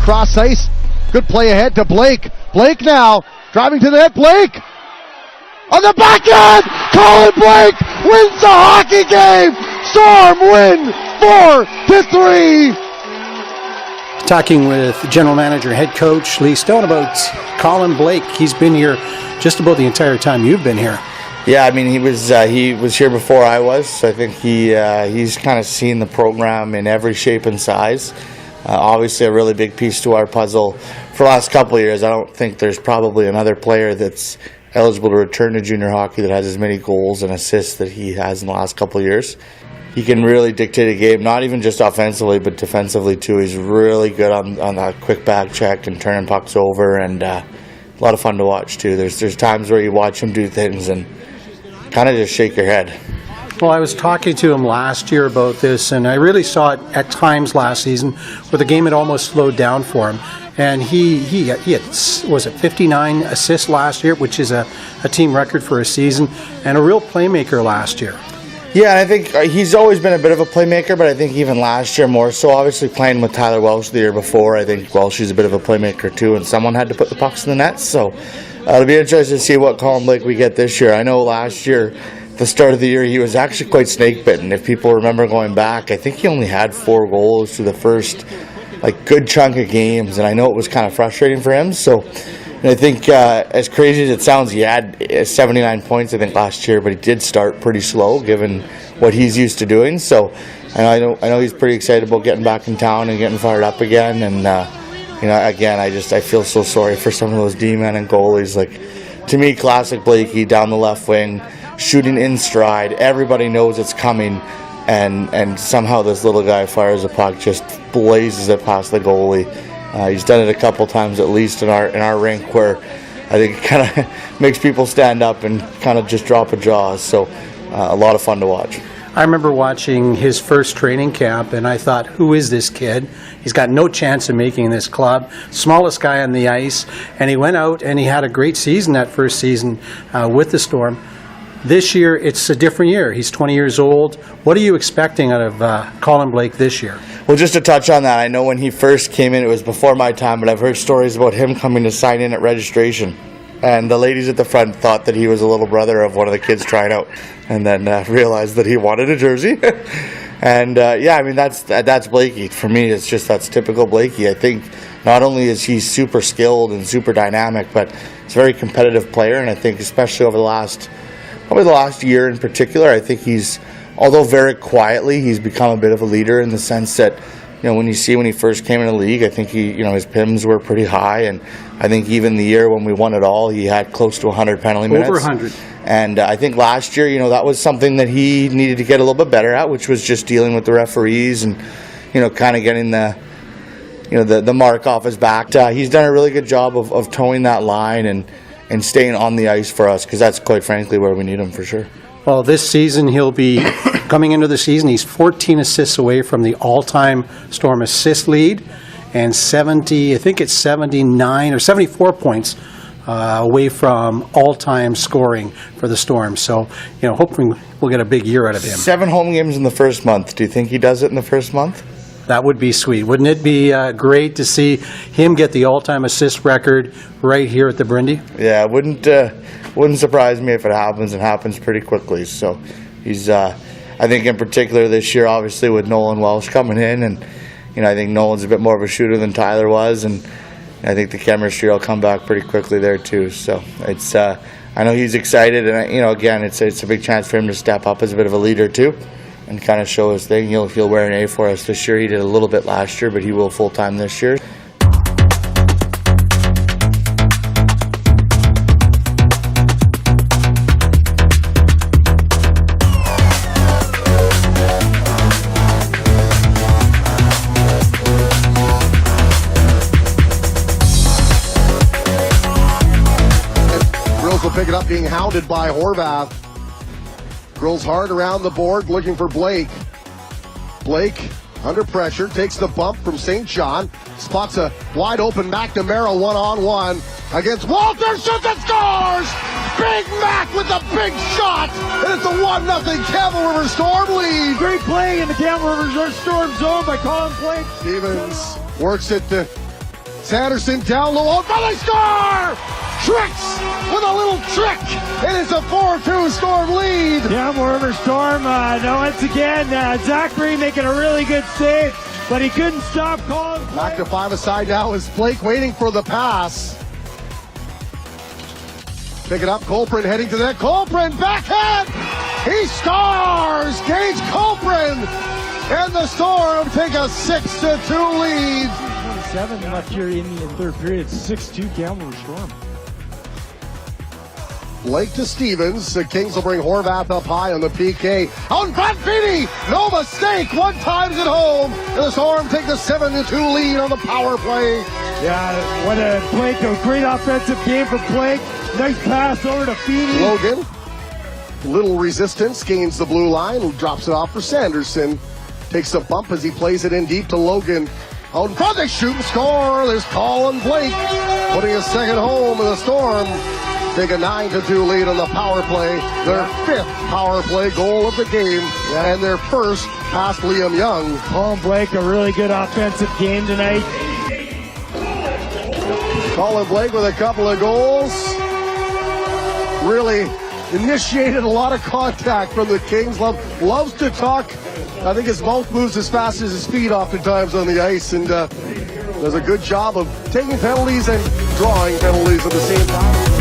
cross ice. Good play ahead to Blake. Blake now driving to the net. Blake on the backhand. Colin Blake wins the hockey game. Storm win 4-3. Talking with general manager, head coach Lee Stone about Colin Blake. He's been here just about the entire time you've been here. Yeah, I mean, he was here before I was, so I think he's kind of seen the program in every shape and size. Obviously a really big piece to our puzzle for the last couple of years. I don't think there's probably another player that's eligible to return to junior hockey that has as many goals and assists that he has in the last couple of years. He can really dictate a game, not even just offensively, but defensively too. He's really good on that quick back check and turning pucks over, and a lot of fun to watch too. There's times where you watch him do things and kind of just shake your head. Well, I was talking to him last year about this, and I really saw it at times last season where the game had almost slowed down for him. And he had, was it 59 assists last year, which is a team record for a season, and a real playmaker last year. Yeah, and I think he's always been a bit of a playmaker, but I think even last year more so. Obviously playing with Tyler Welsh the year before, I think Welsh is a bit of a playmaker too, and someone had to put the pucks in the net. So it'll be interesting to see what Colin Blake we get this year. I know last year, the start of the year, he was actually quite snake-bitten. If people remember going back, I think he only had 4 goals through the first good chunk of games, and I know it was kind of frustrating for him. So I think as crazy as it sounds, he had 79 points I think last year, but he did start pretty slow given what he's used to doing. So I know he's pretty excited about getting back in town and getting fired up again. And again, I feel so sorry for some of those D-men and goalies. To me, classic Blakey down the left wing, shooting in stride. Everybody knows it's coming, and somehow this little guy fires a puck, just blazes it past the goalie. He's done it a couple times at least in our rink, where I think it kind of makes people stand up and kind of just drop a jaw. So a lot of fun to watch. I remember watching his first training camp, and I thought, who is this kid? He's got no chance of making this club. Smallest guy on the ice, and he went out and he had a great season that first season with the Storm. This year, it's a different year. He's 20 years old. What are you expecting out of Colin Blake this year? Well, just to touch on that, I know when he first came in, it was before my time, but I've heard stories about him coming to sign in at registration. And the ladies at the front thought that he was a little brother of one of the kids trying out, and then realized that he wanted a jersey. And that's Blakey. For me, that's typical Blakey. I think not only is he super skilled and super dynamic, but he's a very competitive player. And I think especially over the last year in particular, I think although very quietly, he's become a bit of a leader in the sense that, when he first came in the league, I think his PIMs were pretty high, and I think even the year when we won it all, he had close to 100 penalty minutes. Over 100. And I think last year, that was something that he needed to get a little bit better at, which was just dealing with the referees and, kind of getting the mark off his back. He's done a really good job of towing that line and staying on the ice for us, because that's quite frankly where we need him for sure. Well, this season he'll be coming into the season. He's 14 assists away from the all-time Storm assist lead, and 79 or 74 points away from all-time scoring for the Storm. So, hopefully we'll get a big year out of him. 7 home games in the first month. Do you think he does it in the first month? That would be sweet. Wouldn't it be great to see him get the all-time assist record right here at the Brindy? Yeah, it wouldn't surprise me if it happens. It happens pretty quickly. So he's, I think in particular this year, obviously with Nolan Welsh coming in, and I think Nolan's a bit more of a shooter than Tyler was, and I think the chemistry will come back pretty quickly there too. So it's, I know he's excited, and again, it's a big chance for him to step up as a bit of a leader too, and kind of show his thing. He'll wear an A for us this year. He did a little bit last year, but he will full-time this year. Grills will pick it up, being hounded by Horvath. Grills hard around the board, looking for Blake. Blake, under pressure, takes the bump from St. John. Spots a wide open McNamara one-on-one against Walter. Shoots and scores! Big Mac with a big shot! And it's a 1-0 Campbell River Storm lead. Great play in the Campbell River Storm zone by Colin Blake. Stevens works it to Sanderson down low. Oh, they score! Tricks with a little trick. It is a 4-2 Storm lead. Campbell River Storm, once again, Zachary making a really good save, but he couldn't stop Colin Blake. Back to 5 aside now is Blake waiting for the pass. Pick it up, Colprin heading to that. Colprin backhand! He scores! Gage Colprin! And the Storm take a 6-2 lead. 27 left here in the third period. 6-2 Campbell River Storm. Blake to Stevens. The Kings will bring Horvath up high on the PK. Out in front, Beatty! No mistake! 1 times at home. And the Storm take the 7-2 lead on the power play. Yeah, what a Blake, a great offensive game for Blake. Nice pass over to Feeney. Logan. Little resistance, gains the blue line, drops it off for Sanderson. Takes a bump as he plays it in deep to Logan. Out in front, they shoot and score. There's Colin Blake putting his second home in the Storm. Take a 9-2 lead on the power play. Their 5th power play goal of the game, and their first past Liam Young. Colin Blake, a really good offensive game tonight. Colin Blake with a couple of goals. Really initiated a lot of contact from the Kings. Loves to talk. I think his mouth moves as fast as his feet oftentimes on the ice, and does a good job of taking penalties and drawing penalties at the same time.